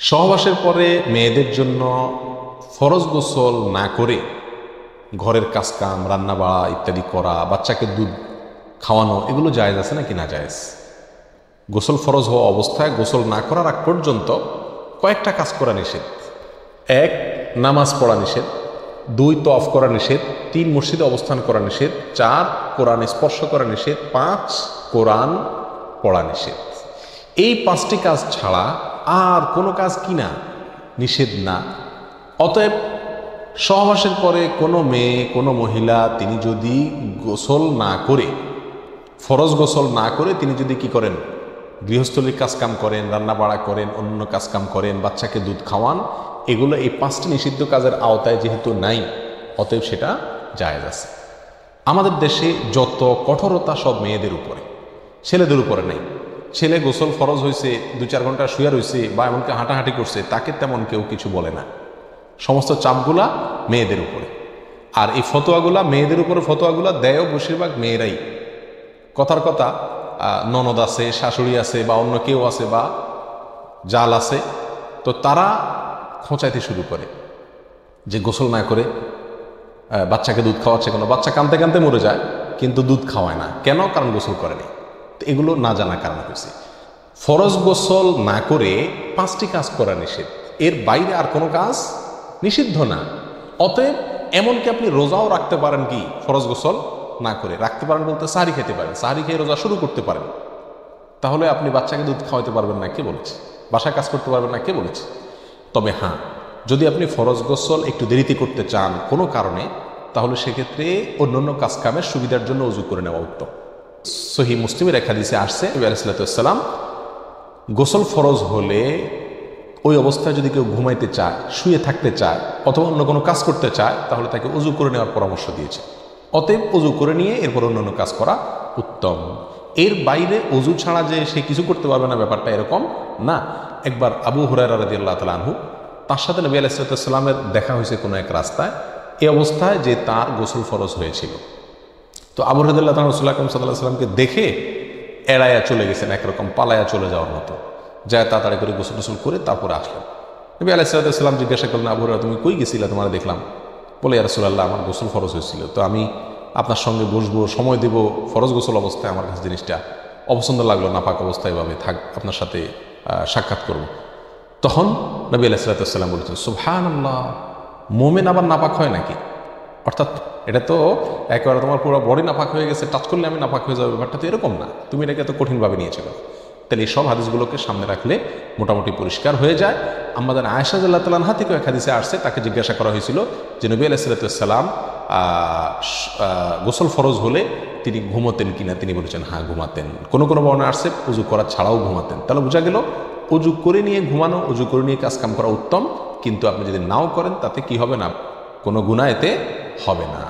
সহবাসের পরে মেয়েদের জন্য ফরজ গোসল না করে ঘরের কাজকাম রান্না বাড়া ইত্যাদি করা, বাচ্চাকে দুধ খাওয়ানো, এগুলো জায়েজ আছে নাকি না জায়েজ? গোসল ফরজ হওয়া অবস্থায় গোসল না করার আগ পর্যন্ত কয়েকটা কাজ করা নিষেধ। 1, নামাজ পড়া নিষেধ। 2, তওয়াফ করা নিষেধ। 3, মসজিদে অবস্থান করা নিষেধ। 4, কোরআন স্পর্শ করা নিষেধ। 5, কোরআন পড়া নিষেধ। এই 5টি কাজ ছাড়া আর কোনো কাজ কিনা নিষেধ না। অতএব সহবাসের পরে কোনো মেয়ে, কোনো মহিলা তিনি যদি গোসল না করে, ফরজ গোসল না করে তিনি যদি কি করেন, গৃহস্থলীর কাজকাম করেন, রান্না বাড়া করেন, অন্য কাজকাম করেন, বাচ্চাকে দুধ খাওয়ান, এগুলো এই 5টি নিষিদ্ধ কাজের আওতায় যেহেতু নাই, অতএব সেটা জায়েজ আছে। আমাদের দেশে যত কঠোরতা সব মেয়েদের উপরে, ছেলেদের উপরে নেই। ছেলে গোসল ফরজ হয়েছে, 2-4 ঘন্টা শুয়ে রয়েছে বা এমনকি হাঁটাহাঁটি করছে, তাকে তেমন কেউ কিছু বলে না। সমস্ত চাপগুলা মেয়েদের উপরে। আর এই ফতোয়াগুলা মেয়েদের উপরে, ফতোয়াগুলা দেয়ও বেশিরভাগ মেয়েরাই। কথার কথা, ননদ আছে, শাশুড়ি আছে বা অন্য কেউ আছে বা জাল আছে, তো তারা খোঁচাইতে শুরু করে যে গোসল না করে বাচ্চাকে দুধ খাওয়াচ্ছে। কোনো বাচ্চা কাঁদতে কাঁদতে মরে যায় কিন্তু দুধ খাওয়ায় না, কেন? কারণ গোসল করেনি। তো এগুলো না জানা কারণ হয়েছে। ফরজ গোসল না করে 5টি কাজ করা নিষেধ, এর বাইরে আর কোনো কাজ নিষিদ্ধ না। অতএব এমনকি আপনি রোজাও রাখতে পারেন, কি ফরজ গোসল না করে রাখতে পারেন বলতে সাহারি খেতে পারেন, সাহারি খেয়ে রোজা শুরু করতে পারেন। তাহলে আপনি বাচ্চাকে দুধ খাওয়াতে পারবেন না, কে বলেছে? বাসায় কাজ করতে পারবেন না, কে বলেছে? তবে হ্যাঁ, যদি আপনি ফরজ গোসল একটু দেরিতে করতে চান কোনো কারণে, তাহলে সেক্ষেত্রে অন্যান্য কাজকামের সুবিধার জন্য ওযু করে নেওয়া উত্তম। সহিহ মুসলিমের এক হাদিসে আসছে, নবী আলাইহিস সালাম গোসল ফরজ হলে ওই অবস্থায় যদি কেউ ঘুমাইতে চায়, শুয়ে থাকতে চায় অথবা অন্য কোনো কাজ করতে চায়, তাহলে তাকে ওযু করে নেওয়ার পরামর্শ দিয়েছে। অতএব ওযু করে নিয়ে এরপর অন্যান্য কাজ করা উত্তম। এর বাইরে ওযু ছাড়া যে সে কিছু করতে পারবে না, ব্যাপারটা এরকম না। একবার আবু হুরায়রা রাদিয়াল্লাহু তাআলা আনহু, তার সাথে নবী আলাইহিস সালামের দেখা হয়েছে কোনো এক রাস্তায়, এই অবস্থায় যে তার গোসল ফরজ হয়েছিল। তো আবু হুরায়রা রাদিয়াল্লাহু তাআলা রাসূলুল্লাহ সাল্লাল্লাহু আলাইহি ওয়াসাল্লামকে দেখে এড়াইয়া চলে গেছেন, একরকম পালাইয়া চলে যাওয়ার মতো, যায় তাড়াতাড়ি করে গোসল টোসল করে তারপরে আসলেন। নবী আলাইহিস সালাম জিজ্ঞাসা করলেন, আবু হুরায়রা তুমি কই গেছিলা, তোমার দেখলাম? বলে, ইয়া রাসূলুল্লাহ, আমার গোসল ফরজ হয়েছিল, তো আমি আপনার সঙ্গে বসবো, সময় দেব, ফরজ গোসল অবস্থায় আমার কাছে জিনিসটা অপছন্দ লাগলো, নাপাক অবস্থায় এভাবে থাক, আপনার সাথে সাক্ষাৎ করব। তখন নবী আলাইহিস সালাম বলেছেন, সুবহানাল্লাহ, মোমেন আবার নাপাক হয় নাকি? অর্থাৎ এটা তো একেবারে তোমার পুরো বডি নাপাক হয়ে গেছে, টাচ করলে আমি নাপাক হয়ে যাবে, ব্যাপারটা তো এরকম না, তুমি এটাকে এত কঠিনভাবে নিয়েছো। তাহলে এই সব হাদিসগুলোকে সামনে রাখলে মোটামুটি পরিষ্কার হয়ে যায়। আমাদের আয়েশা রাদিয়াল্লাহু তাআলা আনহা থেকে এক হাদিসে আসছে, তাকে জিজ্ঞাসা করা হয়েছিল যে নবী আলাইহিস সালাম গোসল ফরজ হলে তিনি ঘুমাতেন কিনা। তিনি বলেছেন হ্যাঁ ঘুমাতেন। কোনো কোনো বর্ণনা আসছে উযু করা ছাড়াও ঘুমাতেন। তাহলে বোঝা গেল উযু করে নিয়ে ঘুমানো, উযু করে নিয়ে কাজকাম করা উত্তম, কিন্তু আপনি যদি নাও করেন তাতে কি হবে না, কোনো গুনাহ এতে হবে না।